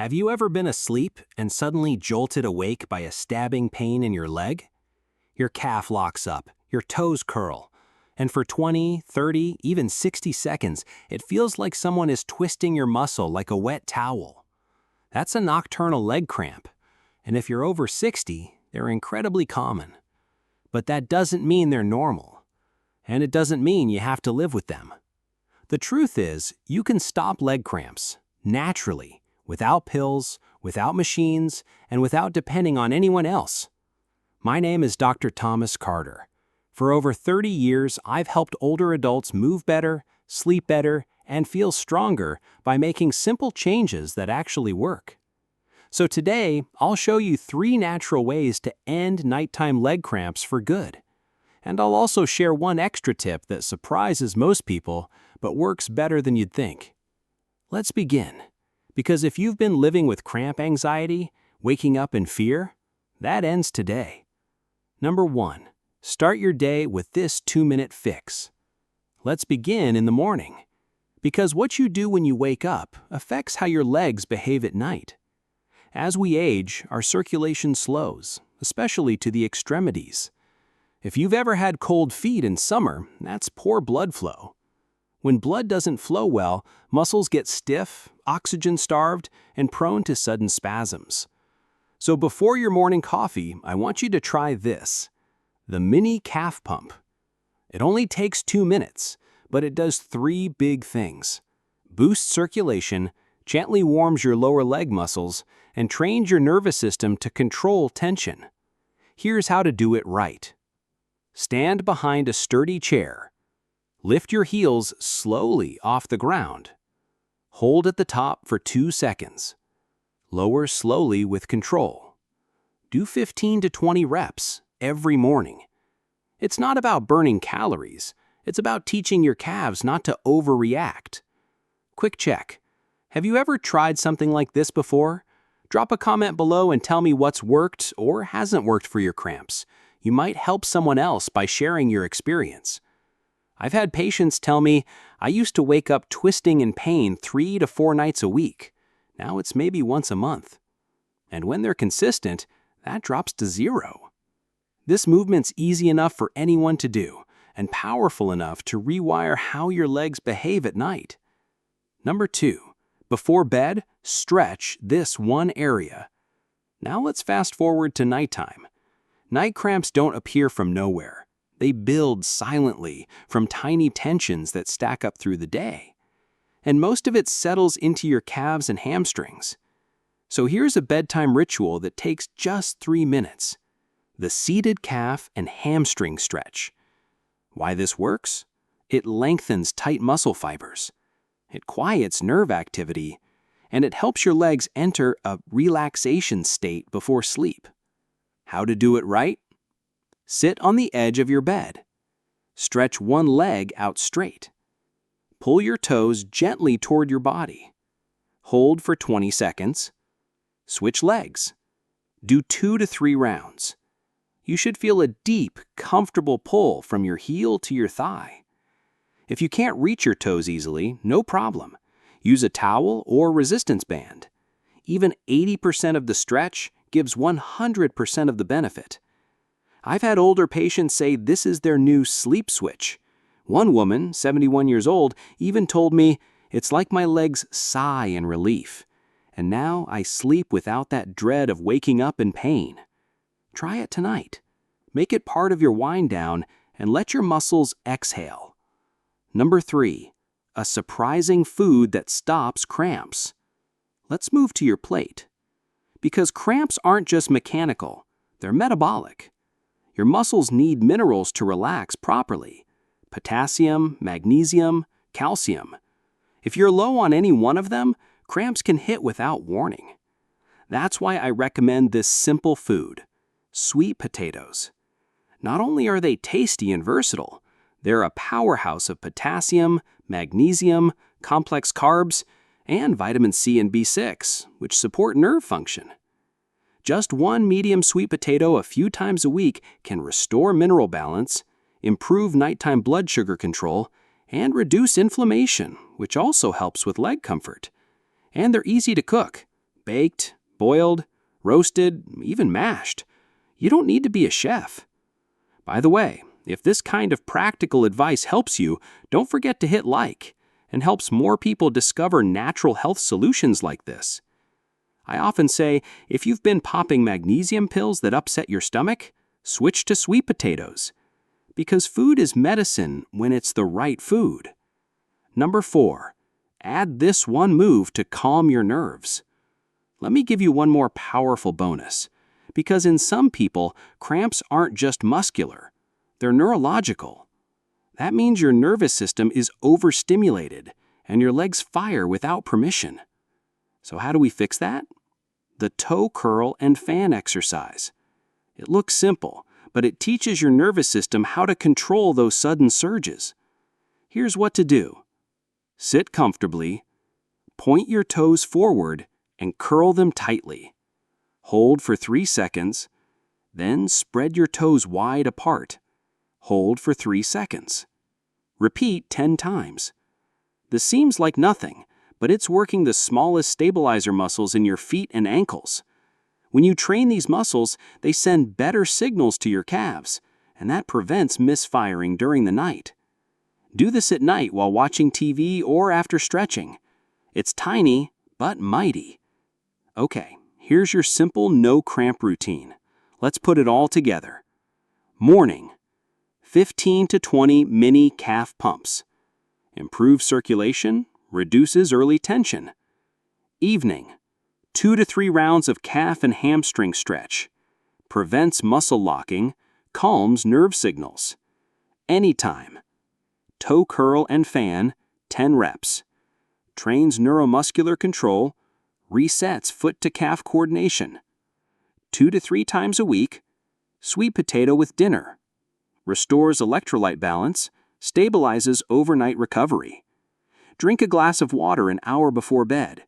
Have you ever been asleep and suddenly jolted awake by a stabbing pain in your leg? Your calf locks up, your toes curl, and for 20, 30, even 60 seconds, it feels like someone is twisting your muscle like a wet towel. That's a nocturnal leg cramp, and if you're over 60, they're incredibly common. But that doesn't mean they're normal, and it doesn't mean you have to live with them. The truth is, you can stop leg cramps, naturally, without pills, without machines, and without depending on anyone else. My name is Dr. Thomas Carter. For over 30 years, I've helped older adults move better, sleep better, and feel stronger by making simple changes that actually work. So today, I'll show you 3 natural ways to end nighttime leg cramps for good. And I'll also share one extra tip that surprises most people, but works better than you'd think. Let's begin. Because if you've been living with cramp anxiety, waking up in fear, that ends today. Number 1. Start your day with this 2-minute fix. Let's begin in the morning. Because what you do when you wake up affects how your legs behave at night. As we age, our circulation slows, especially to the extremities. If you've ever had cold feet in summer, that's poor blood flow. When blood doesn't flow well, muscles get stiff, oxygen-starved, and prone to sudden spasms. So before your morning coffee, I want you to try this, the mini calf pump. It only takes 2 minutes, but it does 3 big things. Boosts circulation, gently warms your lower leg muscles, and trains your nervous system to control tension. Here's how to do it right. Stand behind a sturdy chair. Lift your heels slowly off the ground. Hold at the top for 2 seconds. Lower slowly with control. Do 15 to 20 reps every morning. It's not about burning calories. It's about teaching your calves not to overreact. Quick check. Have you ever tried something like this before? Drop a comment below and tell me what's worked or hasn't worked for your cramps. You might help someone else by sharing your experience. I've had patients tell me, I used to wake up twisting in pain 3 to 4 nights a week. Now it's maybe once a month. And when they're consistent, that drops to 0. This movement's easy enough for anyone to do, and powerful enough to rewire how your legs behave at night. Number 2, before bed, stretch this one area. Now let's fast forward to nighttime. Night cramps don't appear from nowhere. They build silently from tiny tensions that stack up through the day. And most of it settles into your calves and hamstrings. So here's a bedtime ritual that takes just 3 minutes. The seated calf and hamstring stretch. Why this works? It lengthens tight muscle fibers. It quiets nerve activity, and it helps your legs enter a relaxation state before sleep. How to do it right? Sit on the edge of your bed. Stretch one leg out straight. Pull your toes gently toward your body. Hold for 20 seconds. Switch legs. Do 2 to 3 rounds. You should feel a deep, comfortable pull from your heel to your thigh. If you can't reach your toes easily, no problem. Use a towel or resistance band. Even 80% of the stretch gives 100% of the benefit. I've had older patients say this is their new sleep switch. One woman, 71 years old, even told me, "It's like my legs sigh in relief. And now I sleep without that dread of waking up in pain." Try it tonight. Make it part of your wind down and let your muscles exhale. Number 3, a surprising food that stops cramps. Let's move to your plate. Because cramps aren't just mechanical, they're metabolic. Your muscles need minerals to relax properly. Potassium, magnesium, calcium. If you're low on any one of them, cramps can hit without warning. That's why I recommend this simple food, sweet potatoes. Not only are they tasty and versatile, they're a powerhouse of potassium, magnesium, complex carbs, and vitamin C and B6, which support nerve function. Just one medium sweet potato a few times a week can restore mineral balance, improve nighttime blood sugar control, and reduce inflammation, which also helps with leg comfort. And they're easy to cook. baked, boiled, roasted, even mashed. You don't need to be a chef. By the way, if this kind of practical advice helps you, don't forget to hit like and helps more people discover natural health solutions like this. I often say, if you've been popping magnesium pills that upset your stomach, switch to sweet potatoes. Because food is medicine when it's the right food. Number 4, add this one move to calm your nerves. Let me give you one more powerful bonus. Because in some people, cramps aren't just muscular, they're neurological. That means your nervous system is overstimulated and your legs fire without permission. So how do we fix that? The toe curl and fan exercise. It looks simple, but it teaches your nervous system how to control those sudden surges. Here's what to do. Sit comfortably, point your toes forward, and curl them tightly. Hold for 3 seconds, then spread your toes wide apart. Hold for 3 seconds. Repeat 10 times. This seems like nothing, but it's working the smallest stabilizer muscles in your feet and ankles. When you train these muscles, they send better signals to your calves, and that prevents misfiring during the night. Do this at night while watching TV or after stretching. It's tiny, but mighty. Okay, here's your simple no cramp routine. Let's put it all together. Morning, 15 to 20 mini calf pumps. Improves circulation, reduces early tension. Evening, 2 to 3 rounds of calf and hamstring stretch. Prevents muscle locking, calms nerve signals. Anytime. Toe curl and fan, 10 reps. Trains neuromuscular control, resets foot to calf coordination. 2 to 3 times a week. Sweet potato with dinner. Restores electrolyte balance, stabilizes overnight recovery. Drink a glass of water an hour before bed.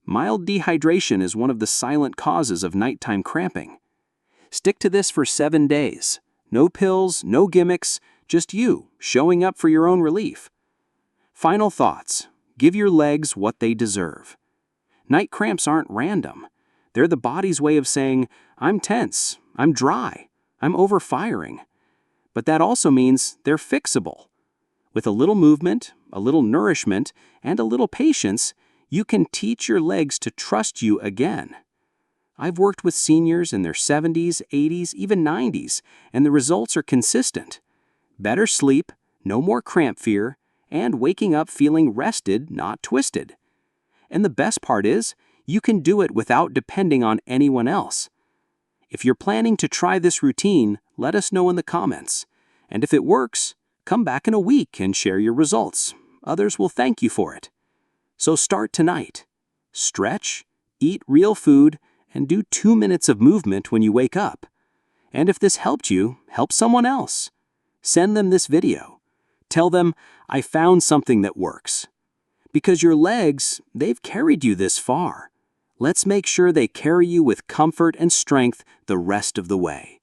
Mild dehydration is one of the silent causes of nighttime cramping. Stick to this for 7 days. No pills, no gimmicks, just you showing up for your own relief. Final thoughts. Give your legs what they deserve. Night cramps aren't random. They're the body's way of saying, I'm tense, I'm dry, I'm overfiring. But that also means they're fixable. With a little movement, a little nourishment, and a little patience, you can teach your legs to trust you again. I've worked with seniors in their 70s, 80s, even 90s, and the results are consistent. Better sleep, no more cramp fear, and waking up feeling rested, not twisted. And the best part is, you can do it without depending on anyone else. If you're planning to try this routine, let us know in the comments. And if it works, come back in a week and share your results. Others will thank you for it. So start tonight. Stretch, eat real food, and do 2 minutes of movement when you wake up. And if this helped you, help someone else. Send them this video. Tell them, I found something that works. Because your legs, they've carried you this far. Let's make sure they carry you with comfort and strength the rest of the way.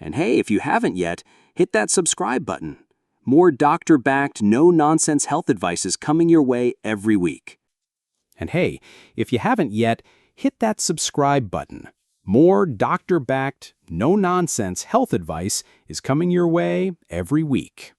And hey, if you haven't yet, hit that subscribe button. More doctor-backed, no-nonsense health advice is coming your way every week. And hey, if you haven't yet, hit that subscribe button. More doctor-backed, no-nonsense health advice is coming your way every week.